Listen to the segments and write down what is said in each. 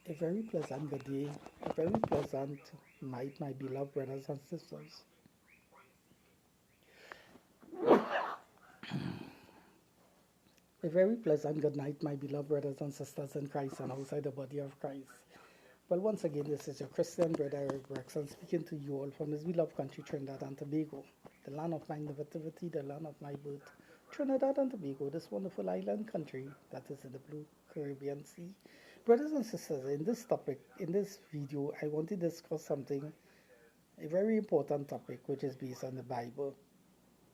A very pleasant good day, a very pleasant night, my beloved brothers and sisters. A very pleasant good night, my beloved brothers and sisters in Christ and outside the body of Christ. Well, once again, this is your Christian brother Eric Braxton speaking to you all from his beloved country, Trinidad and Tobago, the land of my nativity, the land of my birth, Trinidad and Tobago, this wonderful island country that is in the blue Caribbean Sea. Brothers and sisters, in this topic, in this video, I want to discuss something, a very important topic, which is based on the Bible,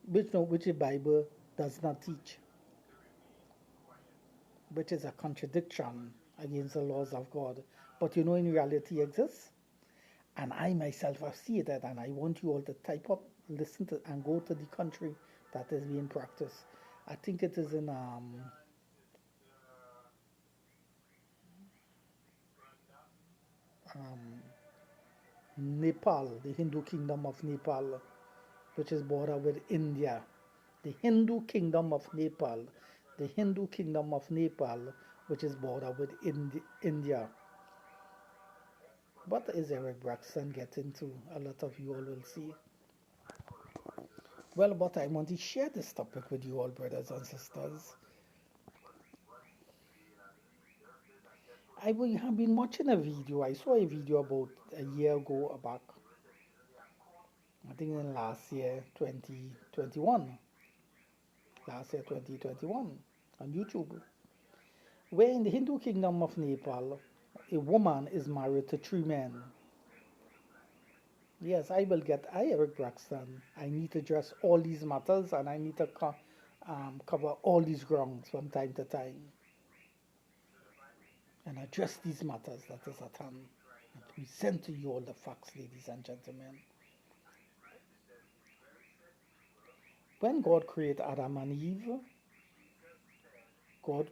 which the Bible does not teach, which is a contradiction against the laws of God. But in reality exists. And I myself have seen it, and I want you all to type up, listen to, and go to the country that is being practiced. I think it is in um, Nepal, the Hindu kingdom of Nepal, which is bordered with India. The Hindu kingdom of Nepal, the Hindu kingdom of Nepal, which is bordered with India. What is Eric Braxton getting to? A lot of you all will see. Well, but I want to share this topic with you all, brothers and sisters. I have been watching a video. I saw a video about a year ago back. I think in last year, 2021. Last year, 2021, on YouTube, where in the Hindu kingdom of Nepal, a woman is married to three men. Yes, I, Eric Braxton, I need to address all these matters and I need to cover all these grounds from time to time and address these matters that is at hand and present to you all the facts, ladies and gentlemen. When God created Adam and Eve, God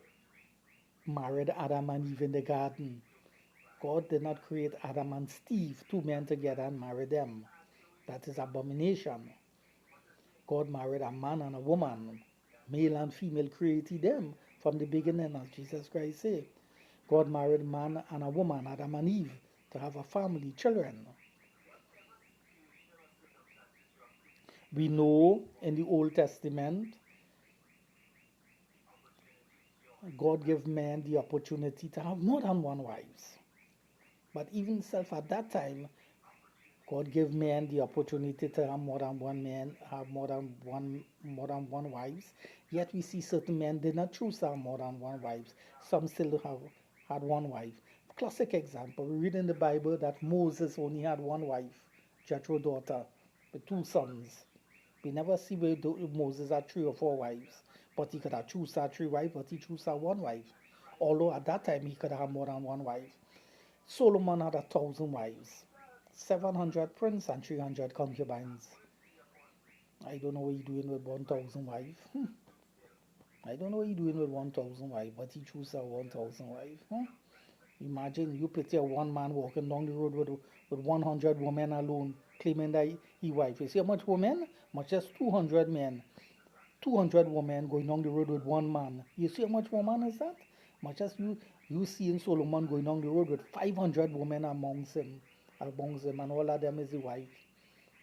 married Adam and Eve in the garden. God did not create Adam and Steve, two men together, and marry them. That is abomination. God married a man and a woman, male and female created them from the beginning, as Jesus Christ said. God married man and a woman, Adam and Eve, to have a family, children. We know in the Old Testament, God gave man the opportunity to have more than one wife. But even self at that time, God gave man the opportunity to have more than one man, have more than one wives. Yet we see certain men did not choose to have more than one wives. Some still have had one wife. Classic example, we read in the Bible that Moses only had one wife, Jethro's daughter, with two sons. We never see where Moses had three or four wives, but he could have chosen three wives, but he chose one wife. Although at that time he could have more than one wife. Solomon had 1,000 wives, 700 princes and 300 concubines. I don't know what he's doing with 1,000 wives. I don't know what he's doing with 1,000 wives, but he chose a 1,000 wives. Imagine you picture one man walking down the road with 100 women alone, claiming that he wife. You see how much women? Much as 200 men. 200 women going down the road with one man. You see how much woman is that? Much as you seeing Solomon going down the road with 500 women amongst him, and all of them is the wife.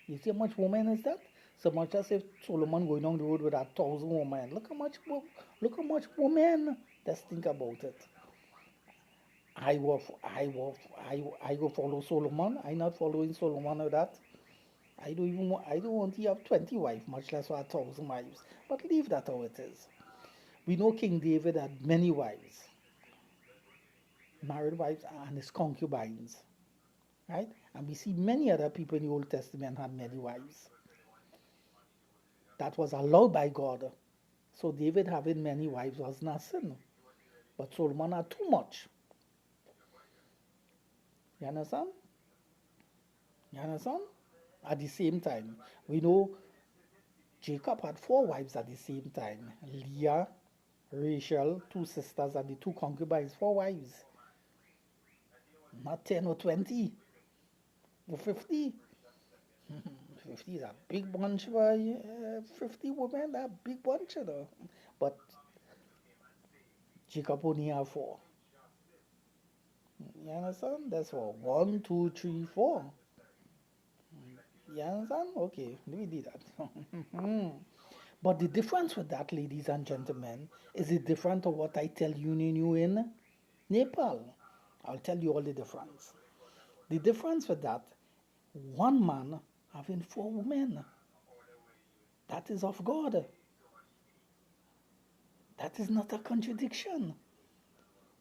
You see how much woman is that? So much as if Solomon going down the road with 1,000 women. Look how much women. Let's think about it. I will, I go follow Solomon. I not following Solomon or that. I don't want to have 20 wives, much less 1,000 wives. But leave that how it is. We know King David had many wives, married wives and his concubines, right? And we see many other people in the Old Testament had many wives. That was allowed by God. So David having many wives was not sin. But Solomon had too much. You understand? You understand? At the same time, we know Jacob had four wives at the same time. Leah, Rachel, two sisters, and the two concubines, four wives. Not 10 or 20 or 50. 50 is a big bunch for 50 women, that big bunch, you know. But Jacob only have four. You understand? That's for 1, 2, 3, 4. You understand? Okay, let me do that. But the difference with that, ladies and gentlemen, is it different to what I tell you in Nepal? I'll tell you all the difference. The difference with that, one man having 4 women, that is of God. That is not a contradiction.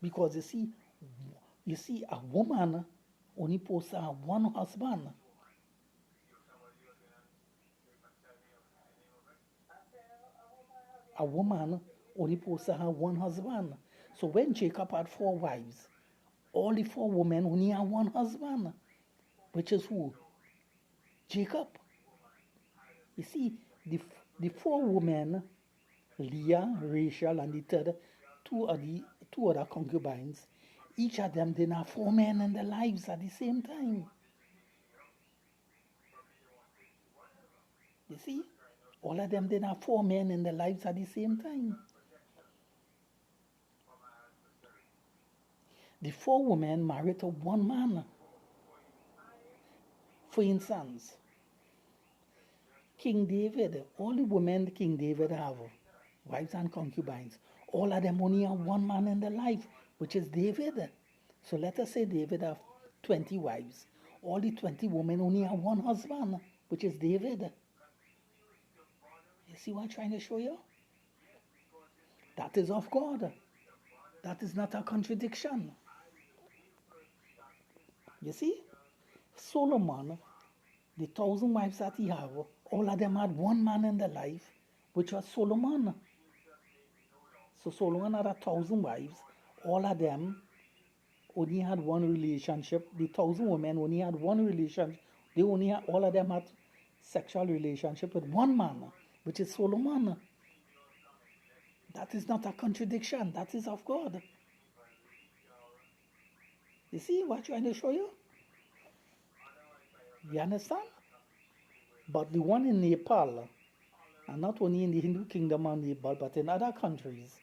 Because you see, a woman only supposed to have one husband. A woman only supposed to have one husband. So when Jacob had 4 wives, all the 4 women only had one husband, which is who? Jacob. You see, the 4 women, Leah, Rachel, and the third, two other concubines, each of them didn't have 4 men in their lives at the same time. You see, all of them didn't have 4 men in their lives at the same time. The 4 women married to one man. For instance, King David, all the women King David have, wives and concubines, all of them only have one man in their life, which is David. So let us say David have 20 wives. All the 20 women only have one husband, which is David. You see what I'm trying to show you? That is of God. That is not a contradiction. You see? Solomon, the 1,000 wives that he have, all of them had one man in their life, which was Solomon. So Solomon had 1,000 wives. All of them only had one relationship. The 1,000 women only had one relationship. All of them had sexual relationship with one man, which is Solomon. That is not a contradiction. That is of God. You see what I'm trying to show you? You understand? But the one in Nepal, and not only in the Hindu kingdom of Nepal, but in other countries,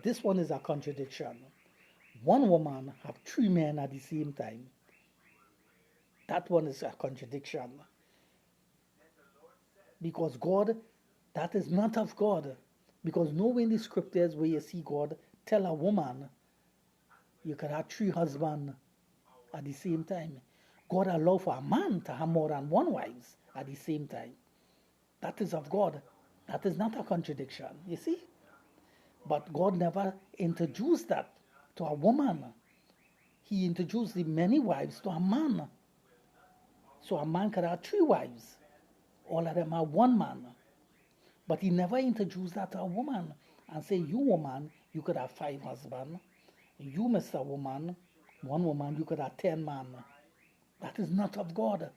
this one is a contradiction. One woman have 3 men at the same time. That one is a contradiction. Because God, that is not of God. Because nowhere in the scriptures where you see God tell a woman you can have 3 husbands at the same time. God allow for a man to have more than one wives at the same time. That is of God. That is not a contradiction, you see? But God never introduced that to a woman. He introduced the many wives to a man. So a man could have 3 wives. All of them are one man. But he never introduced that to a woman and say, you woman, you could have 5 husbands. You, Mr. Woman, one woman, you could have 10 men. That is not of God.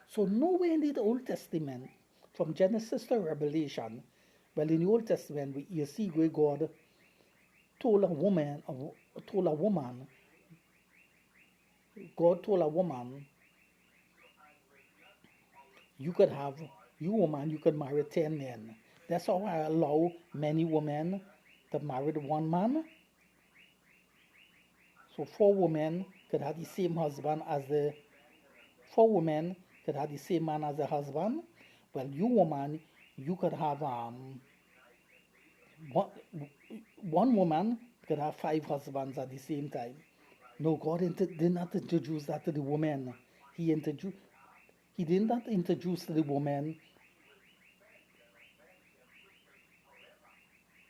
So nowhere in the Old Testament, from Genesis to Revelation, well, in the Old Testament, you see where God told a woman, God told a woman, you woman, you could marry 10 men. That's how I allow many women to marry one man. So 4 women could have the same husband as the 4 women could have the same man as the husband. Well, you woman, you could have one woman could have 5 husbands at the same time. No, God did not introduce that to the woman. He did not introduce to the woman.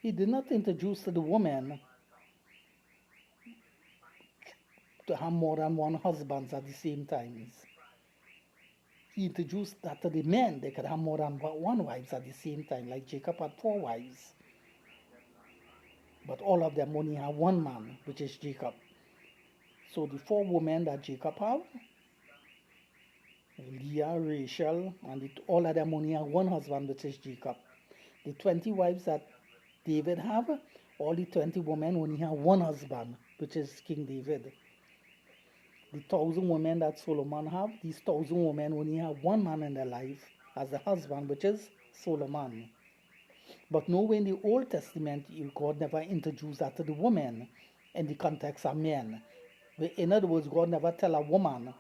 He did not introduce to the woman to have more than one husband at the same time. He introduced that to the men. They could have more than one wives at the same time, like Jacob had 4 wives. But all of them only have one man, which is Jacob. So the 4 women that Jacob have, Leah, Rachel, and all of them only have one husband, which is Jacob. The 20 wives that David have, all the 20 women only have one husband, which is King David. The 1,000 women that Solomon have, these 1,000 women only have one man in their life as the husband, which is Solomon. But nowhere in the Old Testament, God never introduced that to the woman in the context of men. In other words, God never tell a woman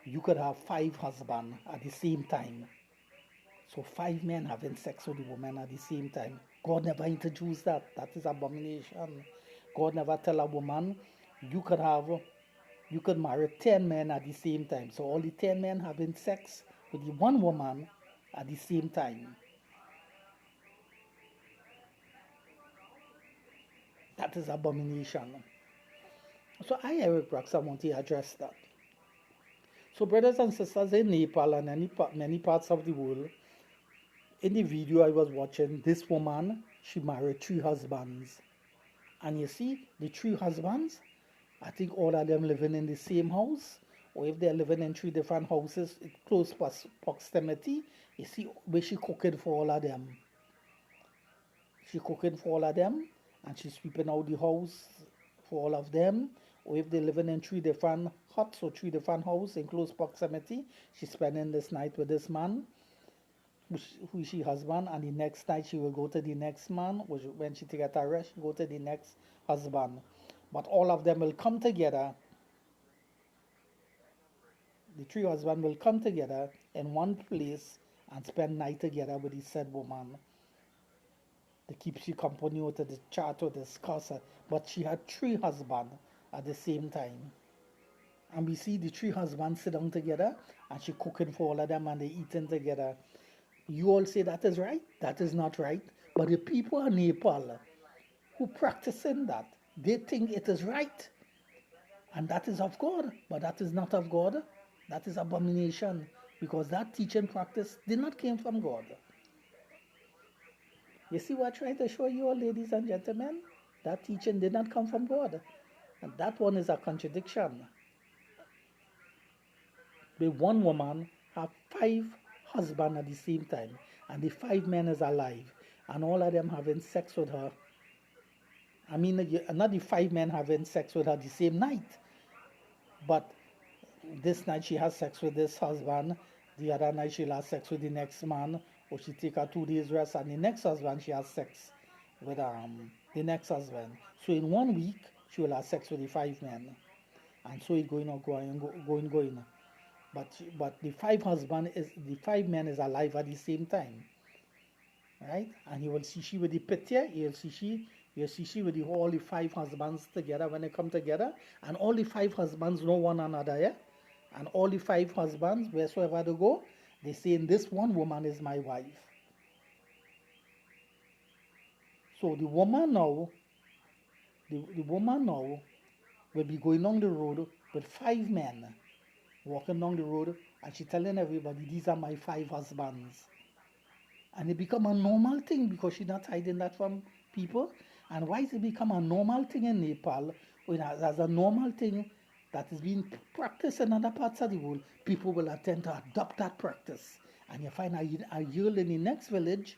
you could have 5 husbands at the same time. So 5 men having sex with the woman at the same time. God never introduced that. That is abomination. God never tell a woman you could marry 10 men at the same time. So all the 10 men having sex with the one woman at the same time. That is abomination. So I, Eric Brooks, I want to address that. So brothers and sisters in Nepal and many parts of the world, in the video I was watching, this woman, she married 3 husbands. And you see, the 3 husbands, I think all of them living in the same house, or if they're living in 3 different houses in close proximity, you see where she cooking for all of them. She cooking for all of them, and she's sweeping out the house for all of them. Or if they're living in 3 different huts or 3 different houses in close proximity, she's spending this night with this man, who is she husband, and the next night she will go to the next man, which when she take a rest, she go to the next husband. But all of them will come together. The 3 husbands will come together in one place and spend night together with the said woman. To keep she company or to the chat or discuss it. But she had 3 husbands at the same time. And we see the 3 husbands sit down together and she cooking for all of them and they eating together. You all say that is right? That is not right. But the people in Nepal who practicing that, they think it is right. And that is of God. But that is not of God. That is abomination. Because that teaching practice did not come from God. You see what I'm trying to show you all, ladies and gentlemen? That teaching did not come from God. And that one is a contradiction. The one woman have 5 husbands at the same time, and the 5 men is alive, and all of them having sex with her. I mean, not the 5 men having sex with her the same night, but this night she has sex with this husband, the other night she'll have sex with the next man, or she take her 2 days rest, and the next husband she has sex with the next husband. So in 1 week she will have sex with the 5 men, and so it's going. But the 5 men is alive at the same time, right? And you will see she with the picture. You'll see she with all the 5 husbands together when they come together, and all the 5 husbands know one another, yeah. And all the 5 husbands, wheresoever they go, they say, "This one woman is my wife." So the woman now will be going on the road with 5 men walking down the road, and she telling everybody, "These are my 5 husbands." And it become a normal thing because she's not hiding that from people. And why is it become a normal thing in Nepal, as a normal thing that is being practiced in other parts of the world? People will attempt to adopt that practice. And you find a girl in the next village,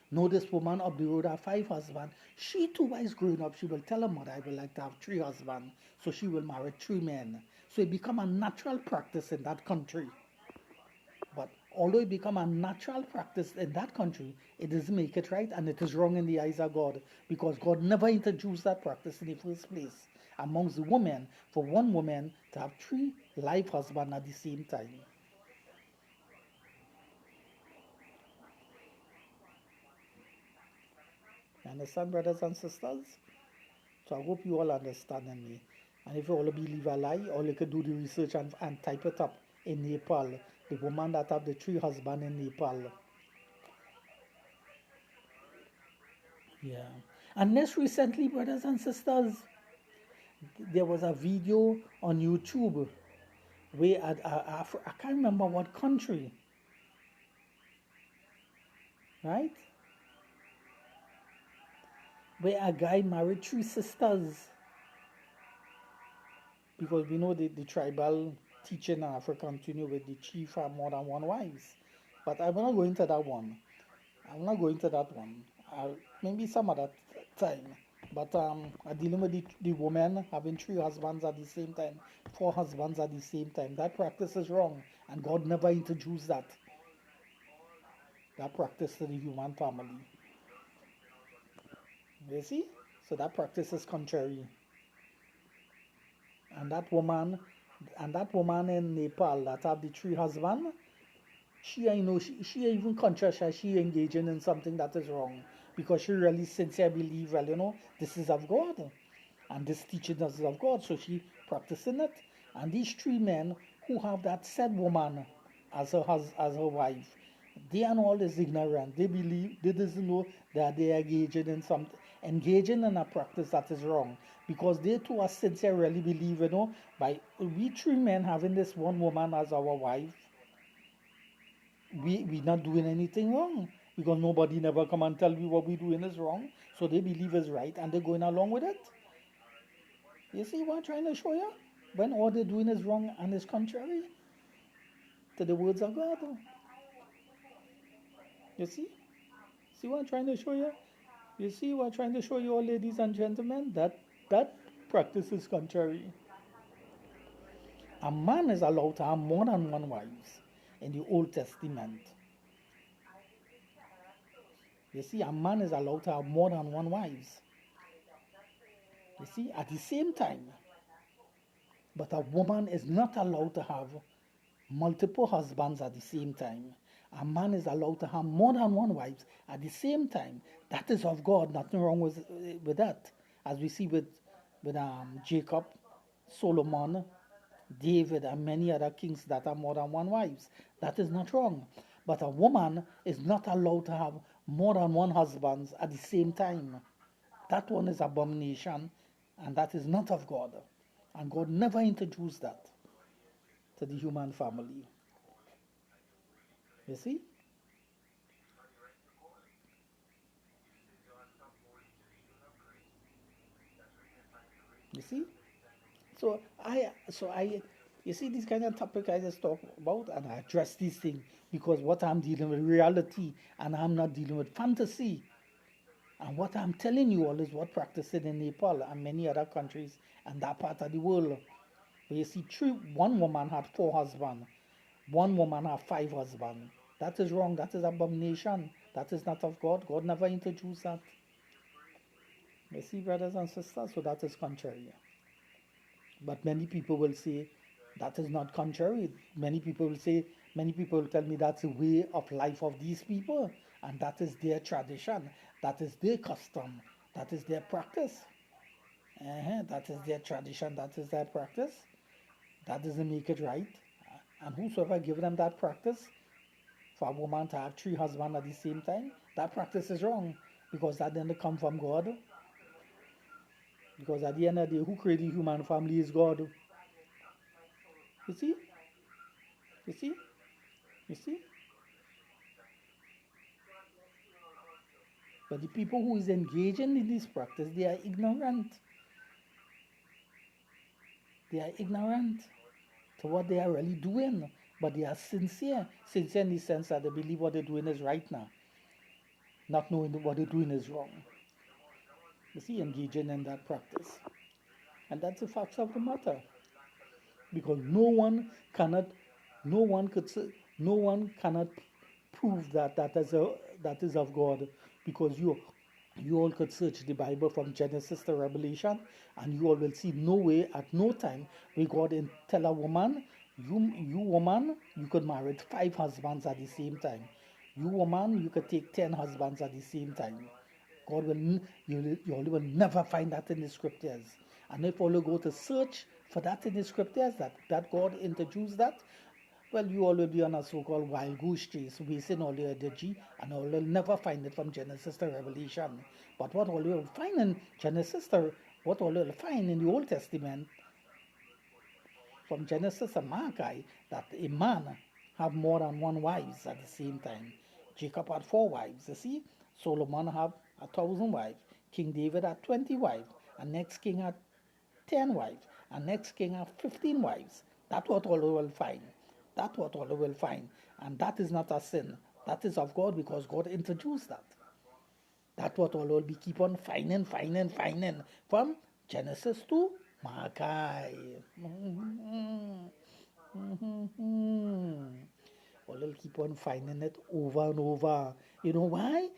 know this woman up the road have 5 husbands. She too, while growing up, she will tell her mother, "I would like to have 3 husbands." So she will marry 3 men. So it become a natural practice in that country. But although it become a natural practice in that country, it doesn't make it right, and it is wrong in the eyes of God, because God never introduced that practice in the first place amongst the women, for one woman to have 3 live husbands at the same time. You understand, brothers and sisters? So I hope you all understand me. And if you all believe a lie, all you can do the research and type it up in Nepal. The woman that have the 3 husbands in Nepal. Yeah. And just recently, brothers and sisters, there was a video on YouTube where I can't remember what country, right? Where a guy married 3 sisters. Because we know the tribal teaching in Africa continue with the chief have more than 1 wives. But I'm not going to that one. Maybe some other time. But I'm dealing with the woman having 3 husbands at the same time, 4 husbands at the same time. That practice is wrong, and God never introduced that practice to the human family. You see? So that practice is contrary. and that woman in Nepal that have the 3 husbands, she I know she even conscious that she engaging in something that is wrong because she really sincerely believe, well, this is of God and this teaching us is of God, so she practicing it. And these 3 men who have that said woman as her wife, they and all is ignorant. They believe they doesn't know that they are engaging in a practice that is wrong because they too are sincerely believe, by we 3 men having this one woman as our wife, we not doing anything wrong because nobody never come and tell me what we doing is wrong. So they believe is right and they're going along with it. You see what I'm trying to show you? When all they're doing is wrong and is contrary to the words of God. You see? See what I'm trying to show you? You see what I'm trying to show you, all ladies and gentlemen? That practice is contrary. A man is allowed to have more than one wife in the Old Testament. You see, a man is allowed to have more than one wife. You see, at the same time, but a woman is not allowed to have multiple husbands at the same time. A man is allowed to have more than one wife at the same time. That is of God. Nothing wrong with that. As we see with Jacob, Solomon, David, and many other kings that have more than one wives. That is not wrong. But a woman is not allowed to have more than one husband at the same time. That one is abomination, and that is not of God. And God never introduced that to the human family. You see? You see? You see, this kind of topic I just talk about and I address these things because what I'm dealing with reality and I'm not dealing with fantasy. And what I'm telling you all is what practiced in Nepal and many other countries and that part of the world. But you see, one woman had 4 husbands, one woman had 5 husbands. That is wrong. That is abomination. That is not of God. God never introduced that. You see, brothers and sisters, so that is contrary. But many people will say that is not contrary. Many people will tell me that's the way of life of these people, and that is their tradition, that is their custom, that is their practice. That is their tradition, that is their practice. That doesn't make it right. And whosoever give them that practice, for a woman to have 3 husbands at the same time, that practice is wrong because that didn't come from God. Because at the end of the day, who created the human family is God. You see? You see? You see? But the people who is engaging in this practice, they are ignorant. They are ignorant to what they are really doing. But they are sincere. Sincere in the sense that they believe what they're doing is right now. Not knowing what they're doing is wrong. You see, engaging in that practice. And that's the facts of the matter. Because no one cannot prove that is of God, because you all could search the Bible from Genesis to Revelation, and you all will see no way at no time where God tell a woman, you woman, you could marry 5 husbands at the same time. You woman, you could take 10 husbands at the same time. You will never find that in the scriptures. And if all you go to search for that in the scriptures, that God introduced that, well, you all will be on a so-called wild goose chase, wasting all your energy, and all will never find it from Genesis to Revelation. But what all you will find in what all you will find in the Old Testament, from Genesis to Malachi, that a man have more than one wives at the same time. Jacob had 4 wives, you see. Solomon had 1,000 wives. King David had 20 wives. And next king had 10 wives. And next king had 15 wives. That's what all you will find. That's what all you will find. And that is not a sin. That is of God because God introduced that. That's what all will be keep on finding from Genesis to Malachi. All will keep on finding it over and over. You know why?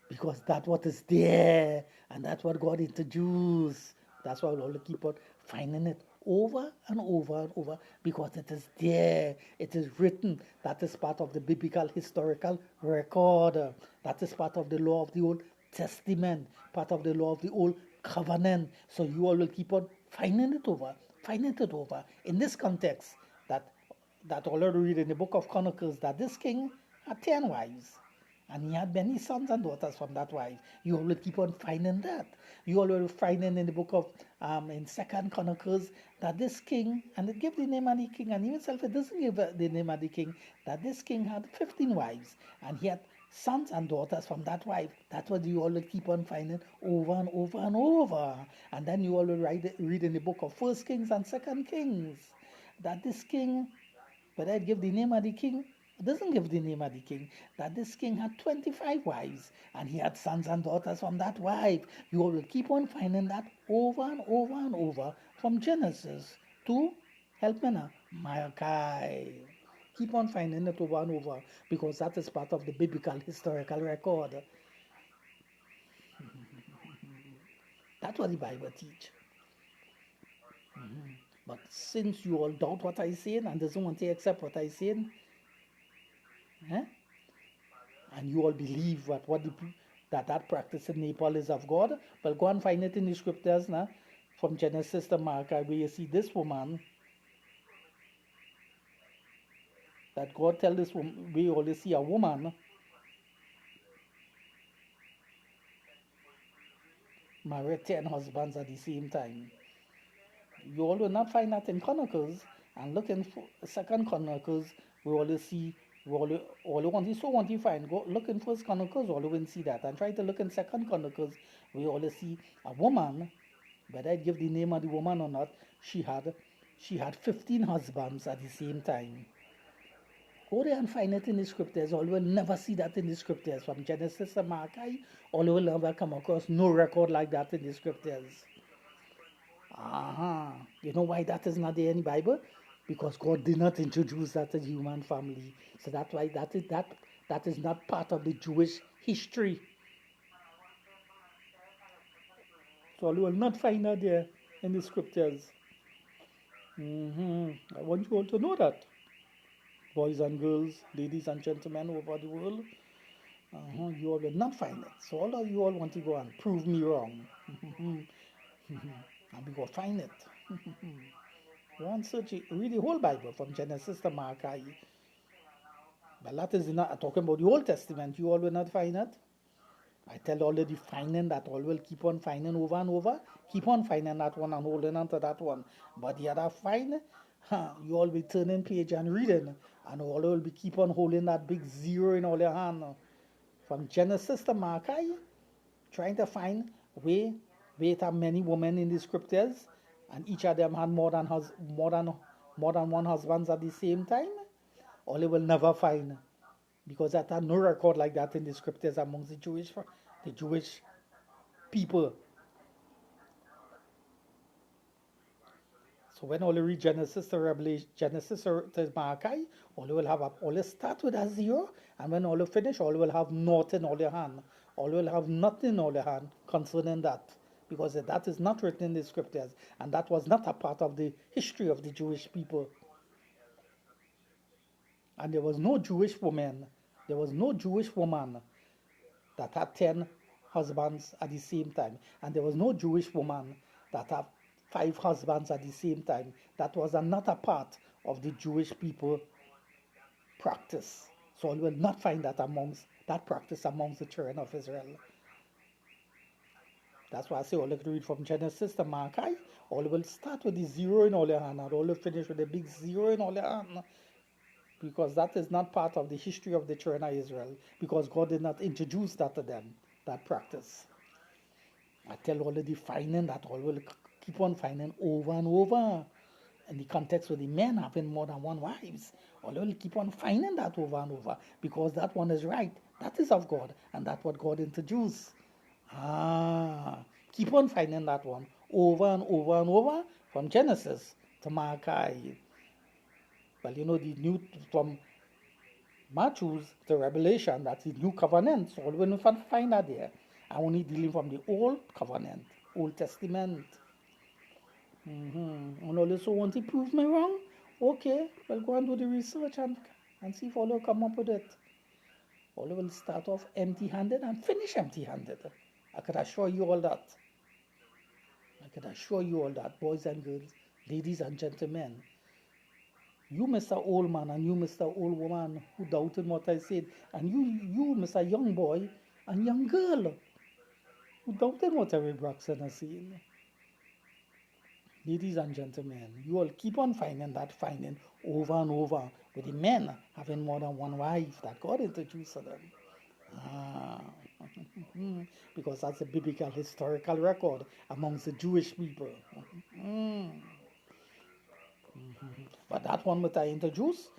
Because that's what is there, and that's what God introduced. That's why we'll keep on finding it over and over and over, because it is there. It is written. That is part of the biblical historical record. That is part of the law of the Old Testament, part of the law of the Old Covenant. So you all will keep on finding it over, finding it over. In this context, that already read in the book of Chronicles, that this king had 10 wives. And he had many sons and daughters from that wife. You will keep on finding that. You all will find in the book of, in Second Chronicles, that this king, and it gives the name of the king, and himself it doesn't give the name of the king, that this king had 15 wives, and he had sons and daughters from that wife. That's what you all will keep on finding over and over and over. And then you all will read in the book of First Kings and Second Kings, that this king, but I give the name of the king, it doesn't give the name of the king, that this king had 25 wives, and he had sons and daughters from that wife. You will keep on finding that over and over and over, from Genesis to, help me now, Malachi. Keep on finding it over and over, because that is part of the biblical historical record. That's what the Bible teach. But since you all doubt what I say and doesn't want to accept what I say, and you all believe that practice in Nepal is of God, well, go and find it in the scriptures now, from Genesis to Malachi, where you see this woman, that God tell this woman, we always see a woman married 10 husbands at the same time. You all will not find that in Chronicles, and look in Second Chronicles, we always see, all you want to find, go look in First Chronicles, all you will see that, and try to look in Second Chronicles, we always see a woman, whether I give the name of the woman or not, she had 15 husbands at the same time. Go there and find it in the scriptures. All will never see that in the scriptures. From Genesis to Malachi, all will never come across no record like that in the scriptures. You know why that is not there in the Bible? Because God did not introduce that to the human family. So that's why that is not part of the Jewish history. So you will not find that there in the scriptures. I want you all to know that. Boys and girls, ladies and gentlemen over the world, you all will not find it. So all of you all want to go and prove me wrong. And we go find it. Go and search it, read the whole Bible from Genesis to Malachi. But that is not talking about the Old Testament. You all will not find it. I tell all of the finding that all will keep on finding over and over. Keep on finding that one and holding on to that one. But the other find, you all be turning page and reading, and all will be keep on holding that big zero in all your hand. From Genesis to Malachi, trying to find where there are many women in the scriptures, and each of them had more than one husband at the same time. All you will never find, because that had no record like that in the scriptures amongst the Jewish people. So when all you read Genesis to Revelation, Genesis to Malachi, all you will have all you start with a zero, and when all you finish, all you will have naught in all your hand. All you will have nothing in all your hand concerning that, because that is not written in the scriptures, and that was not a part of the history of the Jewish people. And there was no Jewish woman that had 10 husbands at the same time. And there was no Jewish woman that had 5 husbands at the same time. That was another part of the Jewish people practice. So you will not find that practice amongst the children of Israel. That's why I say all you can read from Genesis to Malachi, all you will start with the zero in all your hand, and all you finish with the big zero in all your hand. Because that is not part of the history of the children of Israel, because God did not introduce that to them, that practice. I tell all of the finding that all will keep on finding over and over. In the context with the men having more than one wives, all will keep on finding that over and over, because that one is right. That is of God, and that's what God introduced. Keep on finding that one over and over and over, from Genesis to Malachi. Well, the new, from Matthew to Revelation, that's the new covenant. So we can find that there. I only dealing from the old covenant, Old Testament. And all this, so want to prove me wrong? Okay, well, go and do the research and see if all will come up with it. All will start off empty-handed and finish empty-handed. I could assure you all that. I could assure you all that, boys and girls, ladies and gentlemen. You, Mr. Old Man, and you, Mr. Old Woman, who doubted what I said, and you, Mr. Young Boy and Young Girl, who doubted what Eric Braxton has said. Ladies and gentlemen, you all keep on finding that finding over and over with the men having more than one wife that God introduced to them. Because that's a biblical historical record amongst the Jewish people. But that one that I introduced,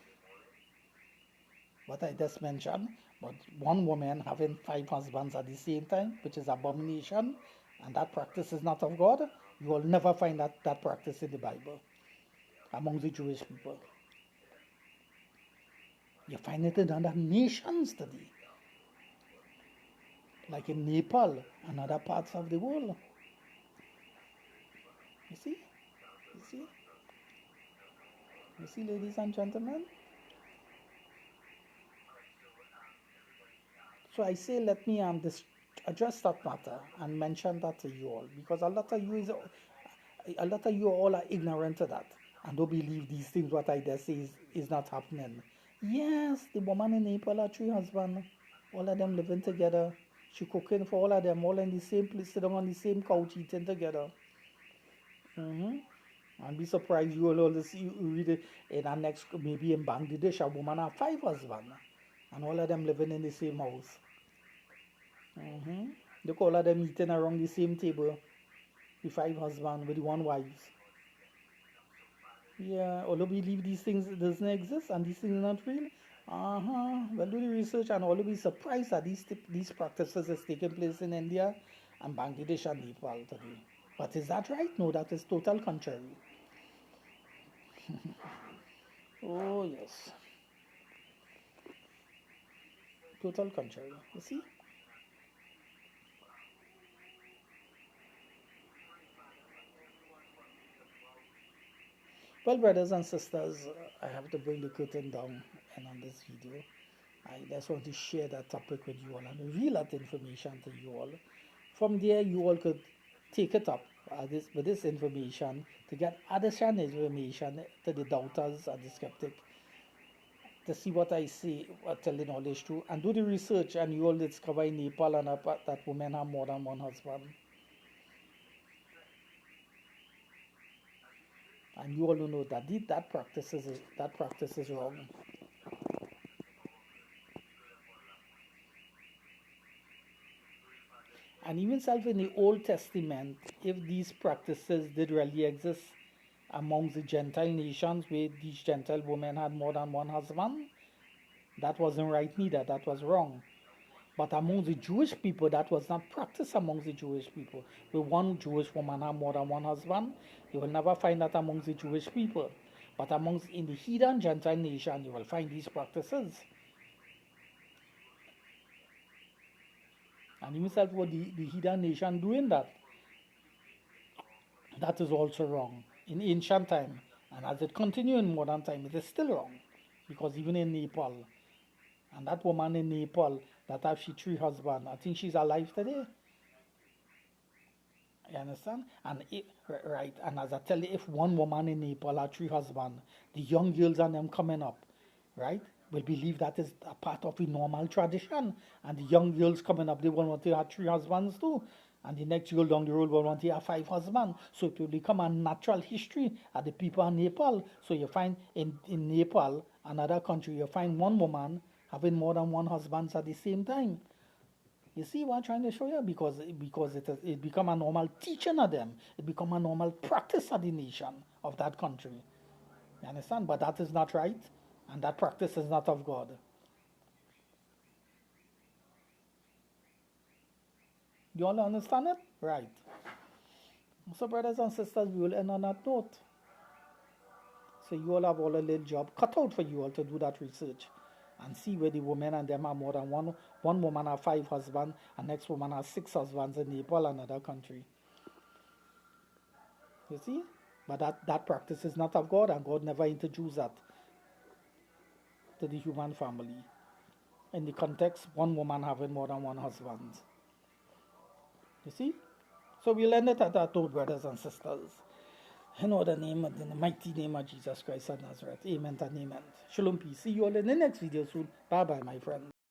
what I just mentioned, but one woman having 5 husbands at the same time, which is abomination, and that practice is not of God, you will never find that practice in the Bible among the Jewish people. You find it in other nations today, like in Nepal and other parts of the world. You see? You see? You see, ladies and gentlemen? So I say, let me address that matter and mention that to you all, because a lot of you all are ignorant to that and don't believe these things what I just say is not happening. Yes, the woman in Nepal had 3 husbands, all of them living together. She cooking for all of them, all in the same place, sitting on the same couch, eating together. And be surprised you will always read it in our next, maybe in Bangladesh, a woman had 5 husbands, and all of them living in the same house. Look, all of them eating around the same table, the 5 husbands with the 1 wife. Yeah, although believe these things doesn't exist and these things are not real. Well, do the research and all be surprised that these practices is taking place in India and Bangladesh and Nepal today. But is that right? No, that is total contrary. Oh yes, total contrary. You see? Well, brothers and sisters, I have to bring the curtain down and on this video. I just want to share that topic with you all and reveal that information to you all. From there, you all could take it up with this information to get additional information to the doubters and the skeptic to see what I say, what telling all is true, and do the research, and you all discover in Nepal and that women have more than 1 husband. And you all know that that practice is wrong. And even self in the Old Testament, if these practices did really exist amongst the Gentile nations where these Gentile women had more than 1 husband, that wasn't right neither, that was wrong. But among the Jewish people, that was not practiced among the Jewish people. Where one Jewish woman had more than 1 husband, you will never find that among the Jewish people. But amongst in the heathen Gentile nation, you will find these practices. And himself what the heathen nation doing that. That is also wrong in ancient time. And as it continues in modern time, it is still wrong. Because even in Nepal, and that woman in Nepal that have she 3 husbands, I think she's alive today. You understand? And right, and as I tell you, if one woman in Nepal had 3 husbands, the young girls and them coming up, right, will believe that is a part of a normal tradition. And the young girls coming up, they will want to have 3 husbands too. And the next girl down the road will want to have 5 husbands. So it will become a natural history of the people in Nepal. So you find in Nepal, another country, you find one woman having more than 1 husband at the same time. You see what I'm trying to show you? Because it become a normal teaching of them. It become a normal practice of the nation of that country. You understand? But that is not right. And that practice is not of God. You all understand it? Right. So brothers and sisters, we will end on that note. So you all have all a little job cut out for you all to do that research and see where the women and them are more than one. One woman has 5 husbands, and next woman has 6 husbands in Nepal, another country. You see? But that practice is not of God, and God never introduced that to the human family. In the context, one woman having more than one husband. You see? So we learn it at that too, brothers and sisters. In the mighty name of Jesus Christ of Nazareth. Amen and amen. Shalom peace. See you all in the next video soon. Bye bye, my friends.